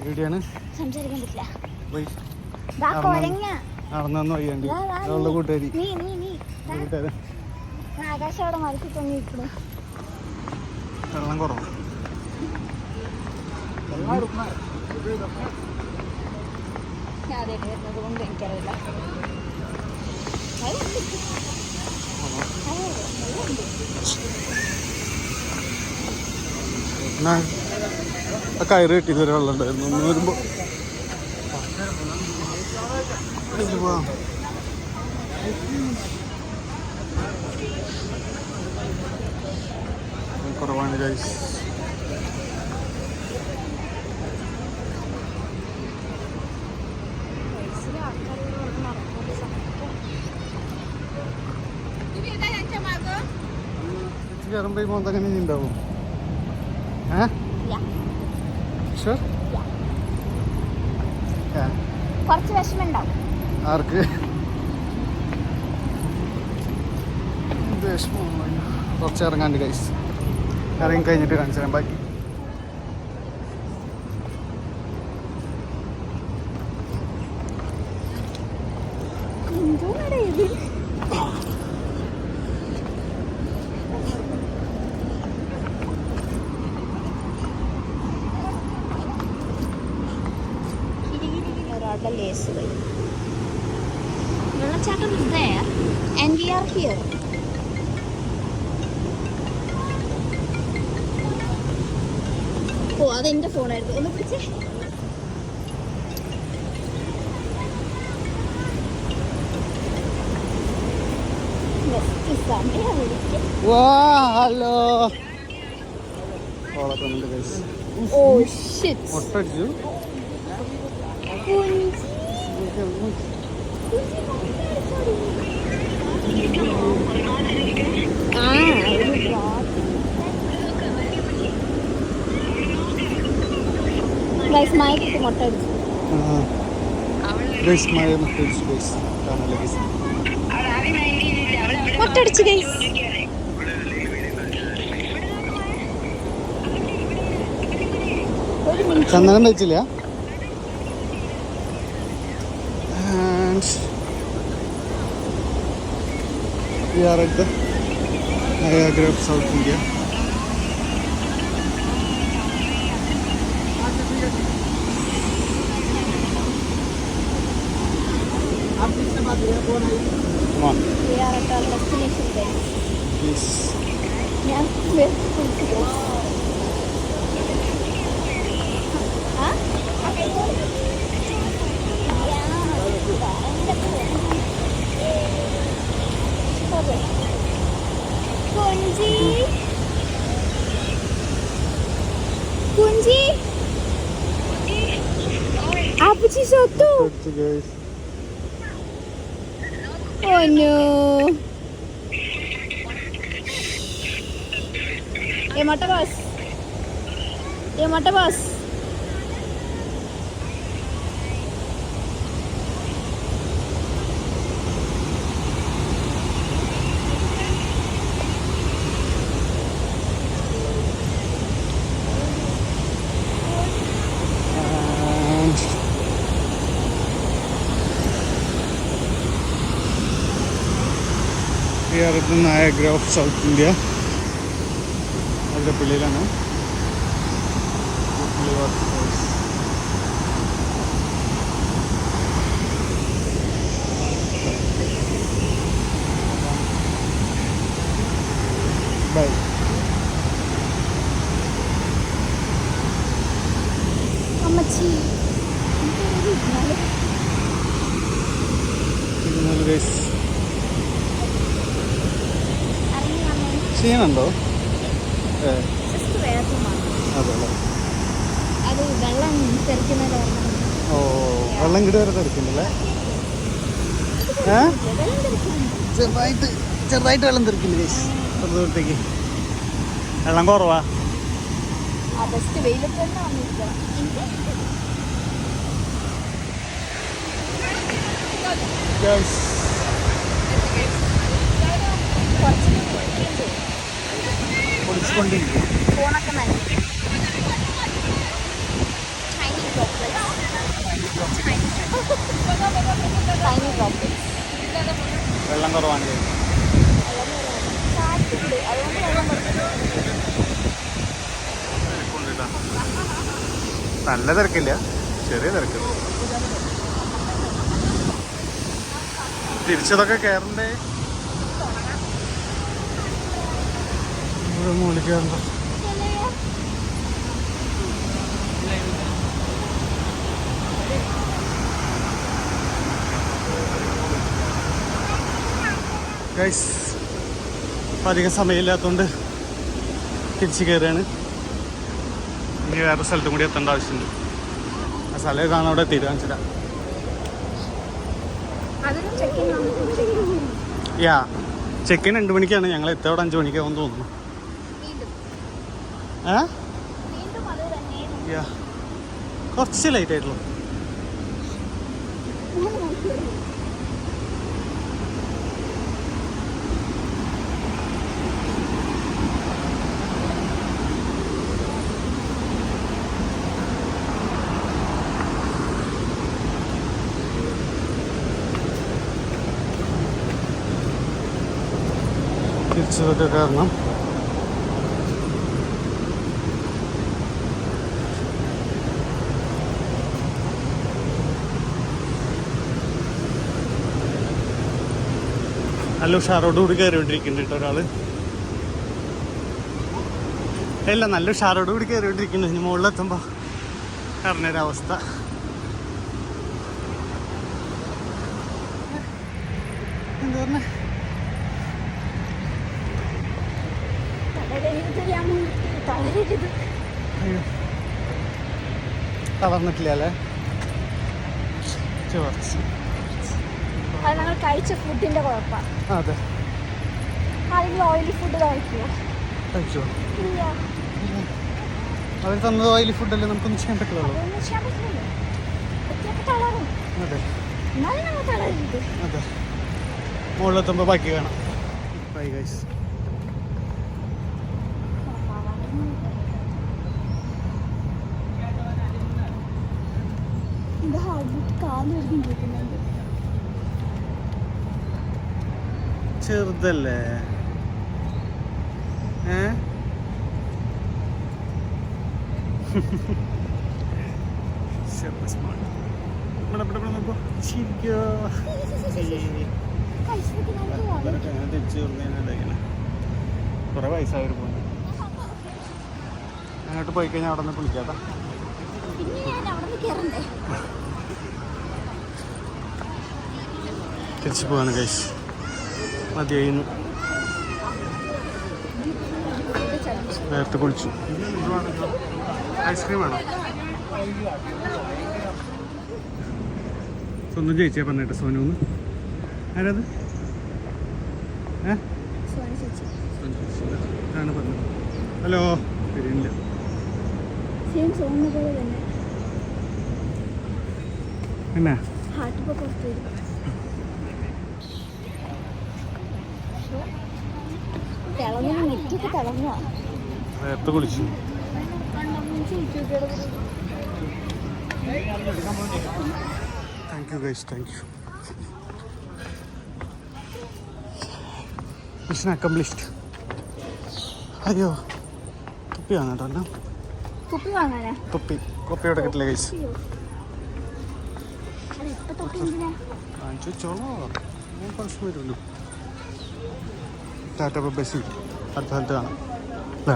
എവിടെയാണ് സംസാരിക്കാൻ പറ്റില്ല. നടന്നു വയ്യണ്ട് അവളുടെ കൂട്ടുകാരി ആകാശം അവിടെ മരത്തിൽ തൊങ്ങിയിരിക്കണു. വെള്ളം കുറവ്. ഞാൻ ആദ്യമായിട്ട് വരുന്നത് കൊണ്ട് എനിക്കറിയില്ല. കയറ് കെട്ടിയത് വരെ വെള്ളം ഉണ്ടായിരുന്നു. ഒന്ന് വരുമ്പോ കുറവാണ് ഗൈസ്. കയറുമ്പോ ഈ മോന്ത അങ്ങനെ ഉണ്ടാവും. കുറച്ച് വിഷമുണ്ടാവും. ആർക്ക് വിഷമം? കുറച്ച് ഇറങ്ങാണ്ട് ഗൈസ്. ഇറങ്ങി കഴിഞ്ഞിട്ട് കാണിച്ചു തരാം ബാക്കി. വെള്ളച്ചാട്ടം is there and we are here. ഓ അതെന്റെ ഫോണായിരുന്നു. ഒന്ന് പിടിച്ചേ. ഹലോ. Oh shit. ഒട്ടടിച്ചു. മൊട്ടടിച്ചു ഗൈസ്. ചന്ദനം വെച്ചില്ല. We are at the Niagara of South India. Come on. We are at our destination guys. Please. ഞാൻ കുഞ്ചി ആപ്പച്ചി സത്തു. Oh no. ये मोटा बस. We are at the Niagara of South India. അതിൻ്റെ പിള്ളിയിലാണ്. By. അമ്മച്ചി ക്ഷീണുണ്ടോ? അതല്ലേ അത് വെള്ളം തെറിക്കുന്ന. ഓ വെള്ളം കിട വരെ തെറിക്കുന്നില്ലേ? ചെറുതായിട്ട് വെള്ളം തെറിക്കില്ല ഗൈസ്. ദൂരത്തേക്ക് വെള്ളം കുറവാ. പൊളിച്ചുകൊണ്ടിരിക്കും. Tiny droplets. വെള്ളം കുറവാണ് കാറ്റുണ്ട്, അതുകൊണ്ട് വെള്ളം പറ്റും. നല്ല തിരക്കില്ല, ചെറിയ തിരക്ക്. തിരിച്ചതൊക്കെ കയറണ്ടേ മുകളിൽ കയറണ്ട. ഗൈസ് അപ്പം അധികം സമയമില്ലാത്തതുകൊണ്ട് തിരിച്ച് കയറുകയാണ്. ഇനി വേറെ സ്ഥലത്തും കൂടി എത്തേണ്ട ആവശ്യമുണ്ട്. ആ സ്ഥലം ഏതാണ് അവിടെ തീരുമാനിച്ചില്ല. യാ ചെക്കിൻ 2 മണിക്കാണ്, ഞങ്ങൾ എത്തുക അവിടെ 5 മണിക്കാവും തോന്നുന്നു. യാ കുറച്ച് ലൈറ്റ് ആയിട്ടുള്ളൂ. തിരിച്ചതൊക്കെ കാരണം നല്ല ഉഷാറോടുകൂടി കയറിക്കൊണ്ടിരിക്കുന്നുണ്ട് കേട്ടോ ഒരാൾ. ഇല്ല, നല്ല ഉഷാറോടുകൂടി കയറിക്കൊണ്ടിരിക്കുന്നു. ഇനി മുകളിലെത്തുമ്പോൾ പറഞ്ഞൊരവസ്ഥ. എന്താ പറഞ്ഞേ, തളർന്നിട്ടില്ല അല്ലേ? അത് ഞങ്ങൾ കഴിച്ച ഫുഡിന്റെ കുഴപ്പമാണ്. അതെ, ആരെങ്കിലും ഓയിലി ഫുഡ് കഴിക്കുമോ? കഴിച്ചോ? ഇല്ല. അവർ തന്നത് ഓയിലി ഫുഡല്ലേ, നമുക്കൊന്നും ചെയ്യാൻ പറ്റില്ലല്ലോ. അതെ അതെ, മുകളിലെത്തുമ്പോൾ ബാക്കി കാണാം. Bye guys. ചെറുതല്ലേ? കുറെ വയസ്സായൊരു പോയി അങ്ങോട്ട് പോയി കഴിഞ്ഞാൽ അവിടെ നിന്ന് കുളിക്കാത്ത തിരിച്ചു പോവാണ് ഗൈസ്. മതിയായിരുന്നു, നേരത്തെ കുളിച്ചു. ഐസ്ക്രീം വേണോ? സ്വന്തം ചേച്ചിയാ പറഞ്ഞിട്ട് സോനൂന്ന്. ആരത്? ആണ് പറഞ്ഞത്. ഹലോ, വരില്ല. എന്നാ നേരത്തെ കുളിച്ചു. Thank you guys, thank you. Mission accomplished. അയ്യോ, തൊപ്പി വാങ്ങാട്ടോ. തൊപ്പി കൊപ്പിയോടെ കിട്ടില്ല ഗൈസ്. വാങ്ങിച്ചു വെച്ചോളോ, പ്രശ്നം വരുമല്ലോ. ടാറ്റ ബസ്സിൽ അടുത്ത സ്ഥലത്ത് കാണാം അല്ലേ?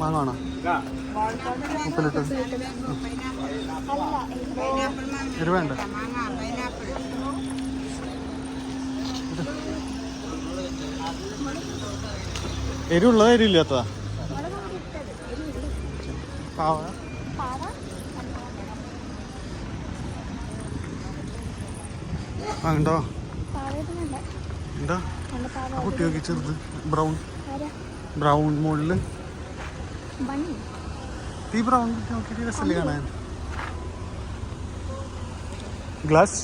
വാങ്ങാണോ? 30 ലിറ്റർ ഇത് വേണ്ട. എരിവുള്ളതാ എരിവില്ലാത്തതാ? വാങ്ങണ്ടോ? എന്താ ആ കുട്ടി നോക്കി ചെറുത് ബ്രൗൺ മുകളിൽ ഈ ബ്രൗൺ നോക്കിയിട്ട് രസല്ലേ കാണാൻ? ഗ്ലാസ്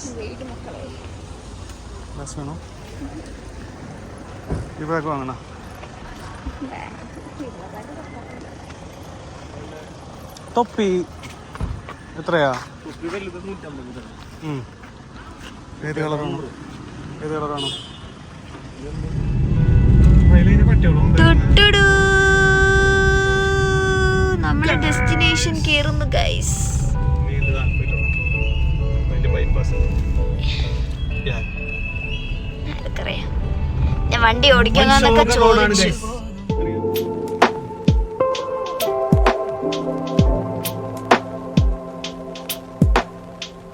വേണോ? ഈ ബാഗ് വാങ്ങണ? തൊപ്പി എത്രയാ? ഏത് കളറാണ്? ഏത് കളറാണ്? നമ്മളെ ഡെസ്റ്റിനേഷൻ കേറുന്നു ഗൈസ്. ആർക്കറിയാം, ഞാൻ വണ്ടി ഓടിക്കാന്നൊക്കെ ചോദിച്ചു.